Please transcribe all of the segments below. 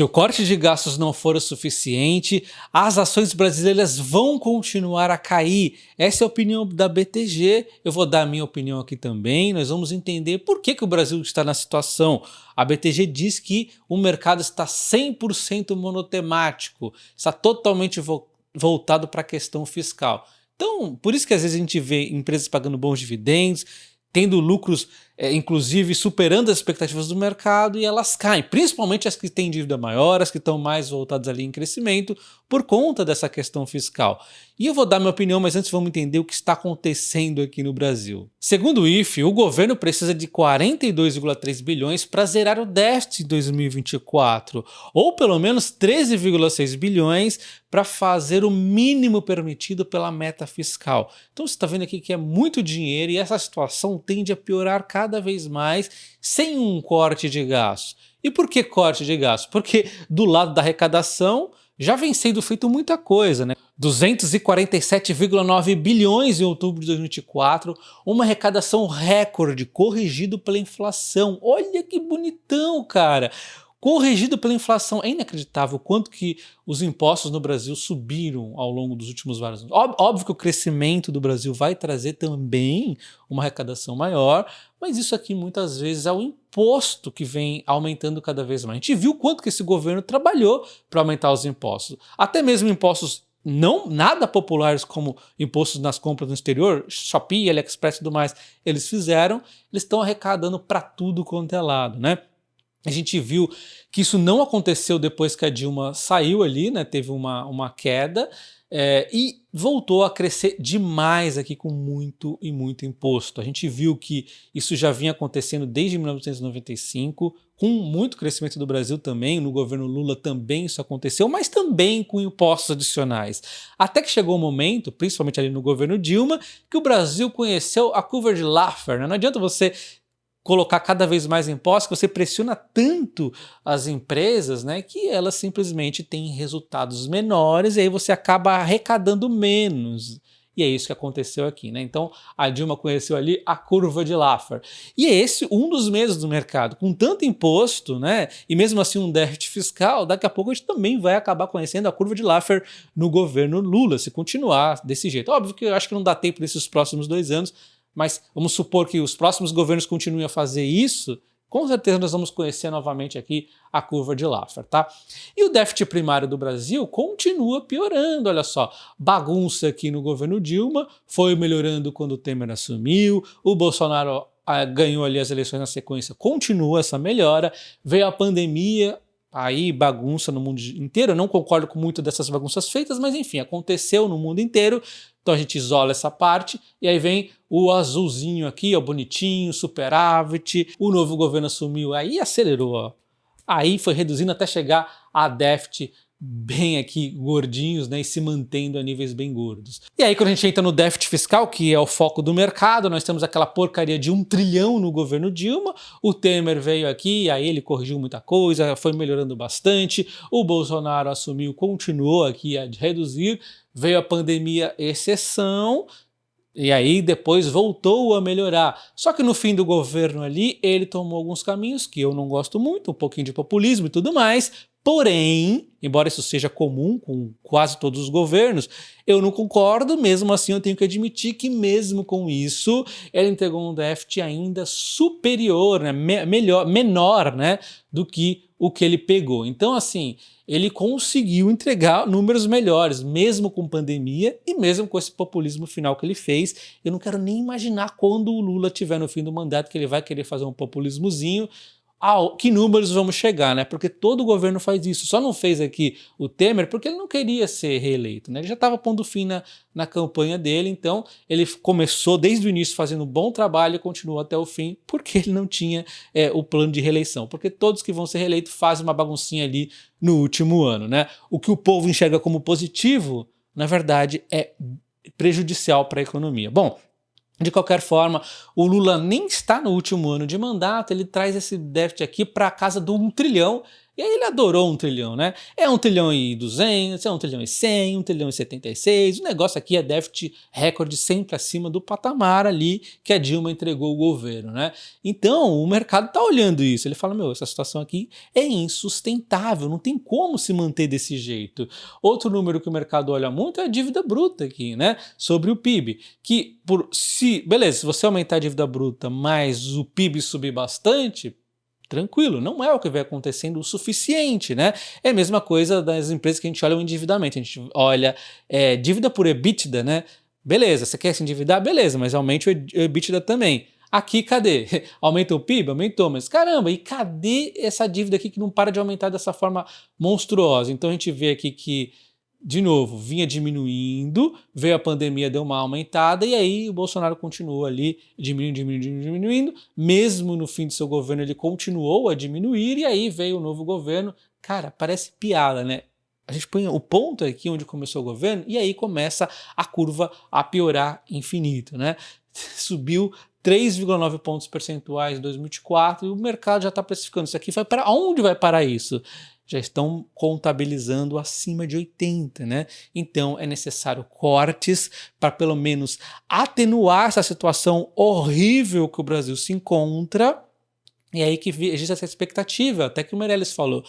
Se o corte de gastos não for o suficiente, as ações brasileiras vão continuar a cair. Essa é a opinião da BTG, eu vou dar a minha opinião aqui também, nós vamos entender por que o Brasil está na situação. A BTG diz que o mercado está 100% monotemático, está totalmente voltado para a questão fiscal. Então, por isso que às vezes a gente vê empresas pagando bons dividendos, tendo lucros, inclusive superando as expectativas do mercado, e elas caem, principalmente as que têm dívida maior, as que estão mais voltadas ali em crescimento, por conta dessa questão fiscal. E eu vou dar minha opinião, mas antes vamos entender o que está acontecendo aqui no Brasil. Segundo o IFE, o governo precisa de 42,3 bilhões para zerar o déficit em 2024, ou pelo menos 13,6 bilhões para fazer o mínimo permitido pela meta fiscal. Então você está vendo aqui que é muito dinheiro e essa situação tende a piorar cada vez mais sem um corte de gastos. E por que corte de gastos? Porque do lado da arrecadação já vem sendo feito muita coisa, né? 247,9 bilhões em outubro de 2024, uma arrecadação recorde, corrigido pela inflação. Olha que bonitão, cara! Corrigido pela inflação. É inacreditável o quanto que os impostos no Brasil subiram ao longo dos últimos vários anos. Óbvio que o crescimento do Brasil vai trazer também uma arrecadação maior, mas isso aqui muitas vezes é o imposto que vem aumentando cada vez mais. A gente viu quanto que esse governo trabalhou para aumentar os impostos. Até mesmo impostos não nada populares como impostos nas compras no exterior, Shopee, AliExpress e tudo mais, eles estão arrecadando para tudo quanto é lado, né? A gente viu que isso não aconteceu depois que a Dilma saiu ali, né? Teve uma queda e voltou a crescer demais aqui com muito imposto. A gente viu que isso já vinha acontecendo desde 1995, com muito crescimento do Brasil também, no governo Lula também isso aconteceu, mas também com impostos adicionais. Até que chegou um momento, principalmente ali no governo Dilma, que o Brasil conheceu a curva de Laffer, né? Não adianta você colocar cada vez mais impostos, que você pressiona tanto as empresas, né, que elas simplesmente têm resultados menores e aí você acaba arrecadando menos. E é isso que aconteceu aqui, né? Então a Dilma conheceu ali a curva de Laffer. E é esse um dos medos do mercado. Com tanto imposto, né, e mesmo assim um déficit fiscal, daqui a pouco a gente também vai acabar conhecendo a curva de Laffer no governo Lula, se continuar desse jeito. Óbvio que eu acho que não dá tempo nesses próximos 2 anos, mas vamos supor que os próximos governos continuem a fazer isso, com certeza nós vamos conhecer novamente aqui a curva de Laffer, tá? E o déficit primário do Brasil continua piorando, olha só. Bagunça aqui no governo Dilma, foi melhorando quando o Temer assumiu, o Bolsonaro ganhou ali as eleições na sequência, continua essa melhora, veio a pandemia, aí bagunça no mundo inteiro. Eu não concordo com muito dessas bagunças feitas, mas enfim, aconteceu no mundo inteiro. Então a gente isola essa parte e aí vem o azulzinho aqui, ó, bonitinho, superávit. O novo governo assumiu, aí acelerou, ó. Aí foi reduzindo até chegar a déficit bem aqui gordinhos, né, e se mantendo a níveis bem gordos. E aí quando a gente entra no déficit fiscal, que é o foco do mercado, nós temos aquela porcaria de 1 trilhão no governo Dilma, o Temer veio aqui, aí ele corrigiu muita coisa, foi melhorando bastante, o Bolsonaro assumiu, continuou aqui a reduzir, veio a pandemia, exceção, e aí depois voltou a melhorar. Só que no fim do governo ali, ele tomou alguns caminhos que eu não gosto muito, um pouquinho de populismo e tudo mais. Porém, embora isso seja comum com quase todos os governos, eu não concordo, mesmo assim eu tenho que admitir que mesmo com isso, ele entregou um déficit ainda superior, né, menor, né, do que o que ele pegou. Então assim, ele conseguiu entregar números melhores, mesmo com pandemia e mesmo com esse populismo final que ele fez. Eu não quero nem imaginar quando o Lula estiver no fim do mandato que ele vai querer fazer um populismozinho, que números vamos chegar, né? Porque todo governo faz isso. Só não fez aqui o Temer porque ele não queria ser reeleito, né? Ele já estava pondo fim na campanha dele, então ele começou desde o início fazendo um bom trabalho e continuou até o fim porque ele não tinha o plano de reeleição. Porque todos que vão ser reeleitos fazem uma baguncinha ali no último ano, né? O que o povo enxerga como positivo, na verdade, é prejudicial para a economia. Bom, de qualquer forma, o Lula nem está no último ano de mandato, ele traz esse déficit aqui para a casa do 1 trilhão, E aí ele adorou 1 trilhão, né? É 1 trilhão e 200, é 1 trilhão e 100, 1 trilhão e 76, o negócio aqui é déficit recorde sempre acima do patamar ali que a Dilma entregou o governo, né? Então o mercado tá olhando isso, ele fala, meu, essa situação aqui é insustentável, não tem como se manter desse jeito. Outro número que o mercado olha muito é a dívida bruta aqui, né? Sobre o PIB, que beleza, se você aumentar a dívida bruta, mas o PIB subir bastante, tranquilo, não é o que vai acontecendo o suficiente, né? É a mesma coisa das empresas que a gente olha o endividamento, a gente olha dívida por EBITDA, né? Beleza, você quer se endividar? Beleza, mas aumente o EBITDA também. Aqui, cadê? Aumenta o PIB? Aumentou, mas caramba, e cadê essa dívida aqui que não para de aumentar dessa forma monstruosa? Então a gente vê aqui que, de novo, vinha diminuindo, veio a pandemia, deu uma aumentada, e aí o Bolsonaro continuou ali diminuindo, mesmo no fim de seu governo ele continuou a diminuir, e aí veio o novo governo. Cara, parece piada, né? A gente põe o ponto aqui onde começou o governo, e aí começa a curva a piorar infinito, né? Subiu 3,9 pontos percentuais em 2024 e o mercado já está precificando isso aqui. Onde vai parar isso? Já estão contabilizando acima de 80, né? Então é necessário cortes para pelo menos atenuar essa situação horrível que o Brasil se encontra. E aí que existe essa expectativa, até que o Meirelles falou,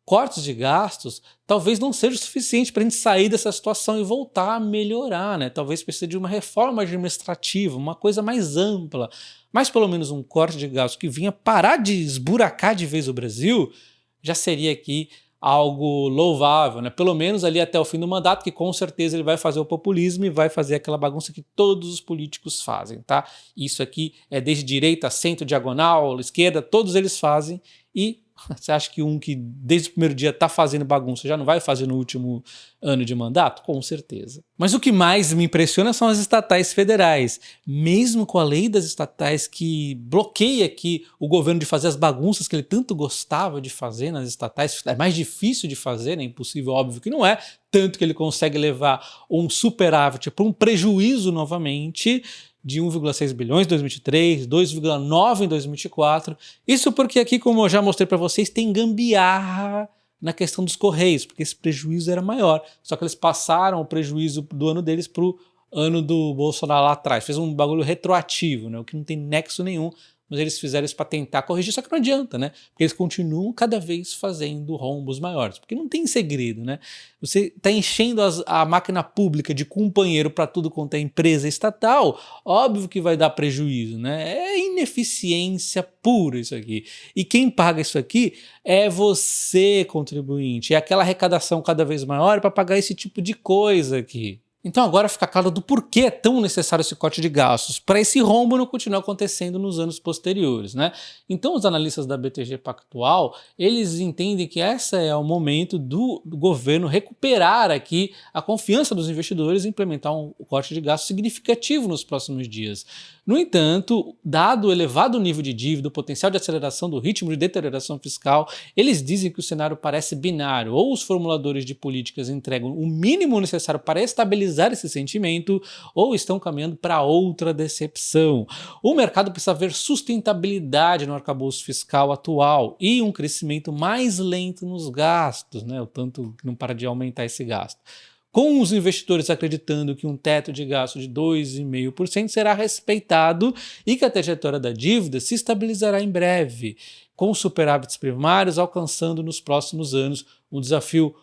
cortes de gastos talvez não seja o suficiente para a gente sair dessa situação e voltar a melhorar, né? Talvez precise de uma reforma administrativa, uma coisa mais ampla, mas pelo menos um corte de gastos que vinha parar de esburacar de vez o Brasil, já seria aqui algo louvável, né? Pelo menos ali até o fim do mandato, que com certeza ele vai fazer o populismo e vai fazer aquela bagunça que todos os políticos fazem, tá? Isso aqui é desde direita, centro, diagonal, esquerda, todos eles fazem. E você acha que um que desde o primeiro dia está fazendo bagunça já não vai fazer no último ano de mandato? Com certeza. Mas o que mais me impressiona são as estatais federais. Mesmo com a lei das estatais que bloqueia aqui o governo de fazer as bagunças que ele tanto gostava de fazer nas estatais, é mais difícil de fazer, né? Impossível, óbvio que não é, tanto que ele consegue levar um superávit para um prejuízo novamente, de 1,6 bilhões em 2023, 2,9 em 2024. Isso porque aqui, como eu já mostrei para vocês, tem gambiarra na questão dos Correios, porque esse prejuízo era maior. Só que eles passaram o prejuízo do ano deles para o ano do Bolsonaro lá atrás. Fez um bagulho retroativo, né? O que não tem nexo nenhum. Mas eles fizeram isso para tentar corrigir, só que não adianta, né? Porque eles continuam cada vez fazendo rombos maiores, porque não tem segredo, né? Você está enchendo a máquina pública de companheiro para tudo quanto é empresa estatal, óbvio que vai dar prejuízo, né? É ineficiência pura isso aqui. E quem paga isso aqui é você, contribuinte. É aquela arrecadação cada vez maior para pagar esse tipo de coisa aqui. Então agora fica claro do porquê é tão necessário esse corte de gastos, para esse rombo não continuar acontecendo nos anos posteriores, né? Então os analistas da BTG Pactual, eles entendem que esse é o momento do governo recuperar aqui a confiança dos investidores e implementar um corte de gastos significativo nos próximos dias. No entanto, dado o elevado nível de dívida, o potencial de aceleração do ritmo de deterioração fiscal, eles dizem que o cenário parece binário, ou os formuladores de políticas entregam o mínimo necessário para estabilizar esse sentimento, ou estão caminhando para outra decepção. O mercado precisa ver sustentabilidade no arcabouço fiscal atual e um crescimento mais lento nos gastos, né? O tanto que não para de aumentar esse gasto. Com os investidores acreditando que um teto de gasto de 2,5% será respeitado e que a trajetória da dívida se estabilizará em breve, com superávites primários alcançando nos próximos anos um desafio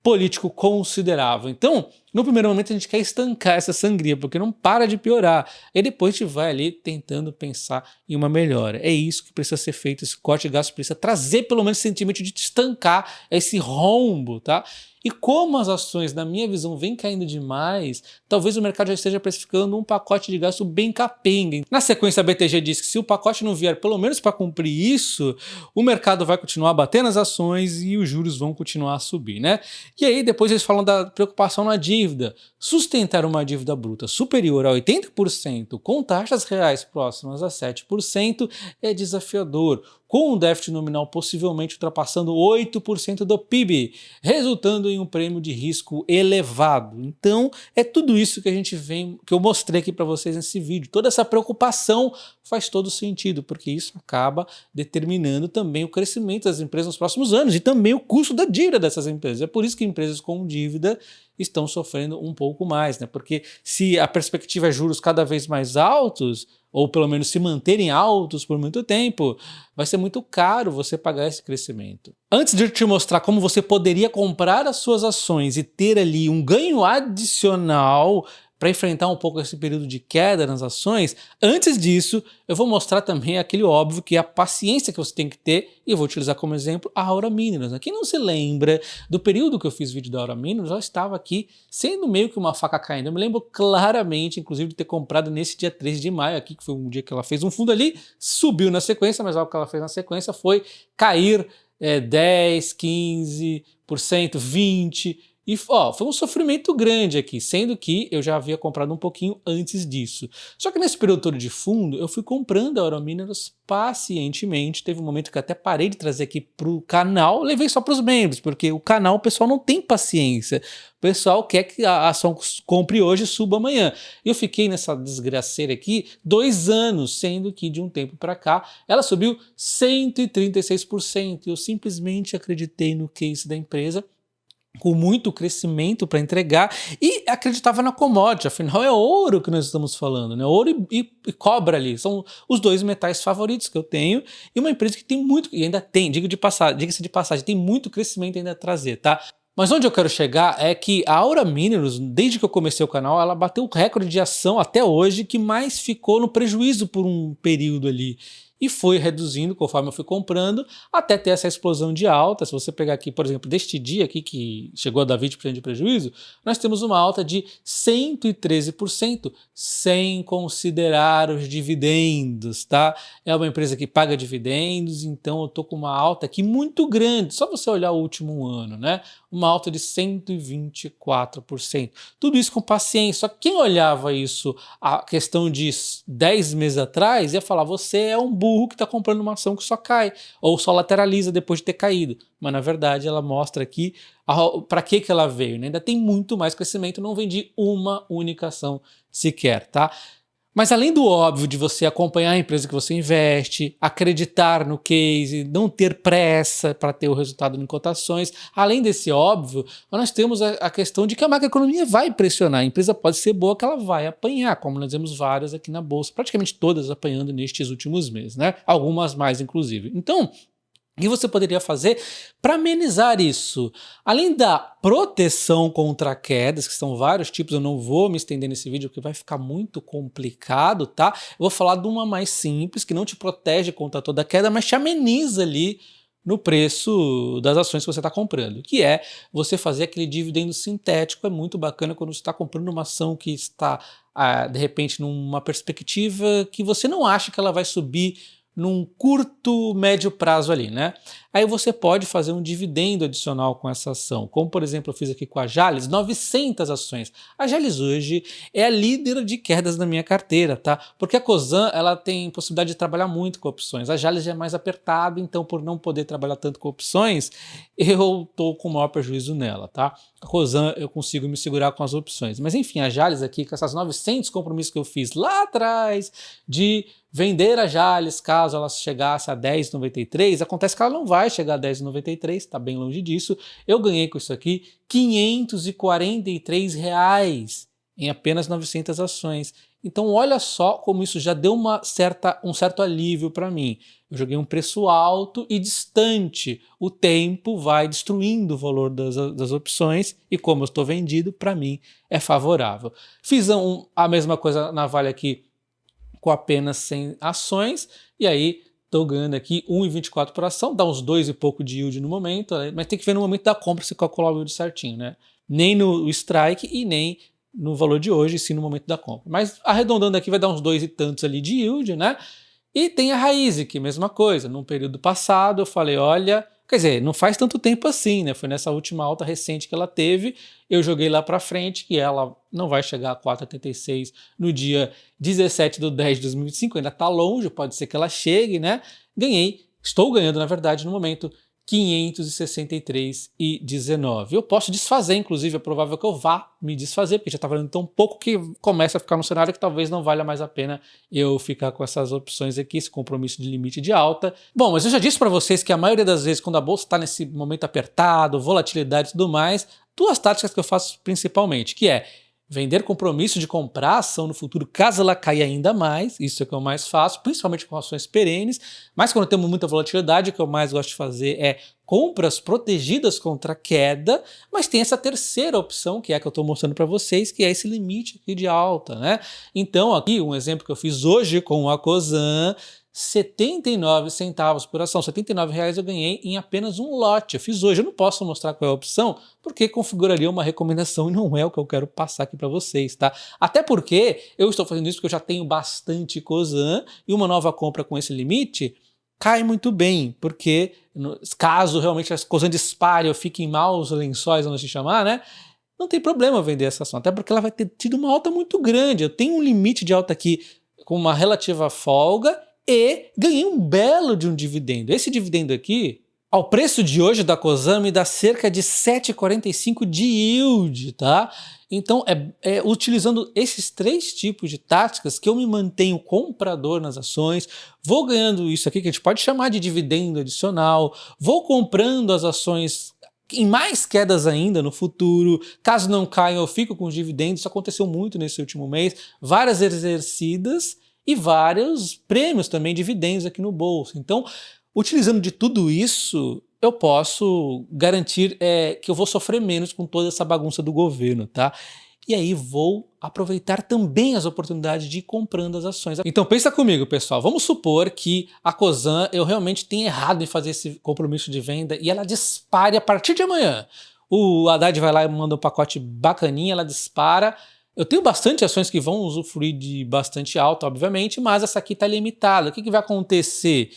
político considerável. Então, no primeiro momento a gente quer estancar essa sangria, porque não para de piorar. E depois a gente vai ali tentando pensar em uma melhora. É isso que precisa ser feito, esse corte de gasto precisa trazer pelo menos esse sentimento de estancar esse rombo, tá? E como as ações, na minha visão, vêm caindo demais, talvez o mercado já esteja precificando um pacote de gasto bem capenga. Na sequência, a BTG diz que se o pacote não vier pelo menos para cumprir isso, o mercado vai continuar batendo as ações e os juros vão continuar a subir, né? E aí depois eles falam da preocupação na dívida. Sustentar uma dívida bruta superior a 80% com taxas reais próximas a 7% é desafiador. com um déficit nominal possivelmente ultrapassando 8% do PIB, resultando em um prêmio de risco elevado. Então, é tudo isso que que eu mostrei aqui para vocês nesse vídeo. Toda essa preocupação faz todo sentido, porque isso acaba determinando também o crescimento das empresas nos próximos anos e também o custo da dívida dessas empresas. É por isso que empresas com dívida estão sofrendo um pouco mais, né? Porque se a perspectiva é juros cada vez mais altos, ou pelo menos se manterem altos por muito tempo, vai ser muito caro você pagar esse crescimento. Antes de eu te mostrar como você poderia comprar as suas ações e ter ali um ganho adicional para enfrentar um pouco esse período de queda nas ações, antes disso, eu vou mostrar também aquele óbvio que é a paciência que você tem que ter, e eu vou utilizar como exemplo a Aura Minerals. Quem não se lembra do período que eu fiz vídeo da Aura Minerals, eu estava aqui sendo meio que uma faca caindo. Eu me lembro claramente, inclusive, de ter comprado nesse dia 3 de maio aqui, que foi um dia que ela fez um fundo ali, subiu na sequência, mas algo que ela fez na sequência foi cair 10, 15%, 20%, e foi um sofrimento grande aqui, sendo que eu já havia comprado um pouquinho antes disso. Só que nesse período todo de fundo, eu fui comprando a Aura Minerals pacientemente. Teve um momento que eu até parei de trazer aqui para o canal, levei só para os membros, porque o canal o pessoal não tem paciência. O pessoal quer que a ação compre hoje e suba amanhã. E eu fiquei nessa desgraceira aqui 2 anos, sendo que de um tempo para cá ela subiu 136%. Eu simplesmente acreditei no case da empresa, com muito crescimento para entregar, e acreditava na commodity. Afinal é ouro que nós estamos falando, né? Ouro e cobre ali, são os 2 metais favoritos que eu tenho, e uma empresa que tem muito, e ainda tem, diga-se de passagem, tem muito crescimento ainda a trazer, tá? Mas onde eu quero chegar é que a Aura Minerals, desde que eu comecei o canal, ela bateu o recorde de ação até hoje que mais ficou no prejuízo por um período ali. E foi reduzindo conforme eu fui comprando, até ter essa explosão de alta. Se você pegar aqui, por exemplo, deste dia aqui, que chegou a dar 20% de prejuízo, nós temos uma alta de 113%, sem considerar os dividendos, tá? É uma empresa que paga dividendos, então eu tô com uma alta aqui muito grande, só você olhar o último ano, né? Uma alta de 124%. Tudo isso com paciência. Só que quem olhava isso, a questão de 10 meses atrás, ia falar, você é um burro que está comprando uma ação que só cai, ou só lateraliza depois de ter caído. Mas na verdade ela mostra aqui para que ela veio, né? Ainda tem muito mais crescimento, não vendi uma única ação sequer, tá? Mas além do óbvio de você acompanhar a empresa que você investe, acreditar no case, não ter pressa para ter o resultado em cotações, além desse óbvio, nós temos a questão de que a macroeconomia vai pressionar. A empresa pode ser boa que ela vai apanhar, como nós vemos várias aqui na Bolsa, praticamente todas apanhando nestes últimos meses, né? Algumas mais, inclusive. Então, o que você poderia fazer para amenizar isso? Além da proteção contra quedas, que são vários tipos, eu não vou me estender nesse vídeo porque vai ficar muito complicado, tá? Eu vou falar de uma mais simples, que não te protege contra toda queda, mas te ameniza ali no preço das ações que você está comprando, que é você fazer aquele dividendo sintético. É muito bacana quando você está comprando uma ação que está, de repente, numa perspectiva que você não acha que ela vai subir num curto, médio prazo ali, né? Aí você pode fazer um dividendo adicional com essa ação, como por exemplo eu fiz aqui com a Jalles, 900 ações. A Jalles hoje é a líder de quedas na minha carteira, tá? Porque a Cosan, ela tem possibilidade de trabalhar muito com opções. A Jalles já é mais apertado, então por não poder trabalhar tanto com opções, eu tô com o maior prejuízo nela, tá? A Cosan eu consigo me segurar com as opções. Mas enfim, a Jalles aqui, com essas 900 compromissos que eu fiz lá atrás de vender a Jalles caso ela chegasse a 10,93, acontece que ela não vai chegar a 10,93, está bem longe disso. Eu ganhei com isso aqui R$543 em apenas 900 ações. Então olha só como isso já deu um certo alívio para mim. Eu joguei um preço alto e distante. O tempo vai destruindo o valor das opções e como eu estou vendido, para mim é favorável. Fiz a mesma coisa na Vale aqui com apenas 100 ações, e aí estou ganhando aqui 1,24 por ação, dá uns 2 e pouco de yield no momento, mas tem que ver no momento da compra se calcular o yield certinho, né? Nem no strike e nem no valor de hoje, sim no momento da compra. Mas arredondando aqui vai dar uns 2 e tantos ali de yield, né? E tem a Raízen, mesma coisa, num período passado eu falei, olha, quer dizer, não faz tanto tempo assim, né? Foi nessa última alta recente que ela teve, eu joguei lá para frente que ela não vai chegar a 4,86 no dia 17/10/2025, ainda está longe, pode ser que ela chegue, né? Ganhei Estou ganhando, na verdade, no momento, 563,19. Eu posso desfazer, inclusive, é provável que eu vá me desfazer, porque já está valendo tão pouco que começa a ficar num cenário que talvez não valha mais a pena eu ficar com essas opções aqui, esse compromisso de limite de alta. Bom, mas eu já disse para vocês que a maioria das vezes, quando a bolsa está nesse momento apertado, volatilidade e tudo mais, duas táticas que eu faço principalmente, que é vender compromisso de comprar ação no futuro caso ela caia ainda mais, isso é o que eu mais faço, principalmente com ações perenes, mas quando temos muita volatilidade, o que eu mais gosto de fazer é compras protegidas contra queda, mas tem essa terceira opção, que é a que eu estou mostrando para vocês, que é esse limite aqui de alta, né? Então aqui um exemplo que eu fiz hoje com a Cosan, 79 centavos por ação, R$ 79 eu ganhei em apenas um lote. Eu fiz hoje, eu não posso mostrar qual é a opção, porque configuraria uma recomendação e não é o que eu quero passar aqui para vocês, tá? Até porque eu estou fazendo isso porque eu já tenho bastante Cosan e uma nova compra com esse limite cai muito bem, porque caso realmente a Cosan dispare ou fique em maus lençóis, vamos se chamar, né? Não tem problema vender essa ação, até porque ela vai ter tido uma alta muito grande. Eu tenho um limite de alta aqui com uma relativa folga e ganhei um belo de um dividendo. Esse dividendo aqui, ao preço de hoje da Cosan, me dá cerca de 7,45 de yield, tá? Então utilizando esses três tipos de táticas que eu me mantenho comprador nas ações, vou ganhando isso aqui que a gente pode chamar de dividendo adicional, vou comprando as ações em mais quedas ainda no futuro, caso não caiam eu fico com os dividendos, isso aconteceu muito nesse último mês, várias exercidas, e vários prêmios também, dividendos aqui no bolso. Então, utilizando de tudo isso, eu posso garantir que eu vou sofrer menos com toda essa bagunça do governo, tá? E aí vou aproveitar também as oportunidades de ir comprando as ações. Então pensa comigo, pessoal, vamos supor que a Cosan, eu realmente tenha errado em fazer esse compromisso de venda e ela dispare a partir de amanhã. O Haddad vai lá e manda um pacote bacaninha, ela dispara. Eu tenho bastante ações que vão usufruir de bastante alta, obviamente, mas essa aqui está limitada. O que vai acontecer?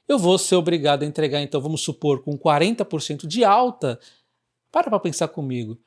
Eu vou ser obrigado a entregar, então, vamos supor, com 40% de alta. Para pensar comigo.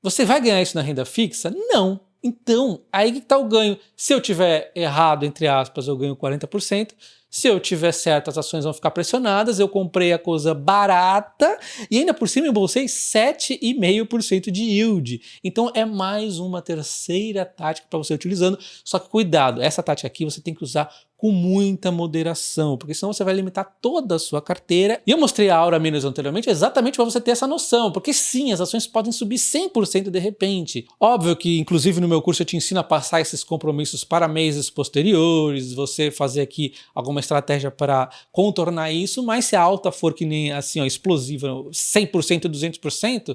Você vai ganhar isso na renda fixa? Não. Então, aí que está o ganho. Se eu tiver errado, entre aspas, eu ganho 40%. Se eu tiver certo, as ações vão ficar pressionadas. Eu comprei a coisa barata e ainda por cima embolsei 7,5% de yield. Então é mais uma terceira tática para você utilizando. Só que cuidado, essa tática aqui você tem que usar com muita moderação, porque senão você vai limitar toda a sua carteira. E eu mostrei a Aura Minerals anteriormente exatamente para você ter essa noção, porque sim, as ações podem subir 100% de repente. Óbvio que, inclusive no meu curso eu te ensino a passar esses compromissos para meses posteriores, você fazer aqui alguma estratégia para contornar isso, mas se a alta for que nem assim, ó, explosiva, 100%, 200%,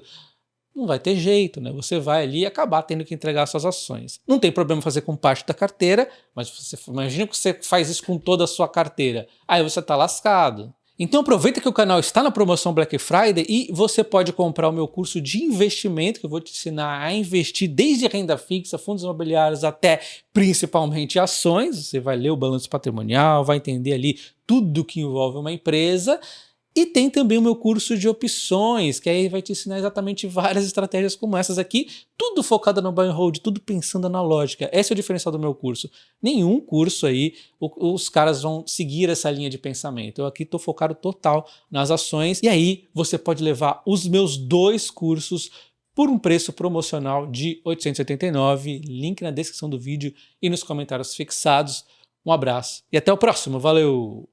não vai ter jeito, né? Você vai ali acabar tendo que entregar suas ações. Não tem problema fazer com parte da carteira, mas você imagina que você faz isso com toda a sua carteira. Aí você tá lascado. Então aproveita que o canal está na promoção Black Friday e você pode comprar o meu curso de investimento, que eu vou te ensinar a investir desde renda fixa, fundos imobiliários até principalmente ações. Você vai ler o balanço patrimonial, vai entender ali tudo que envolve uma empresa. E tem também o meu curso de opções, que aí vai te ensinar exatamente várias estratégias como essas aqui, tudo focado no buy and hold, tudo pensando na lógica. Esse é o diferencial do meu curso. Nenhum curso aí os caras vão seguir essa linha de pensamento. Eu aqui estou focado total nas ações e aí você pode levar os meus dois cursos por um preço promocional de R$ 889, link na descrição do vídeo e nos comentários fixados. Um abraço e até o próximo. Valeu!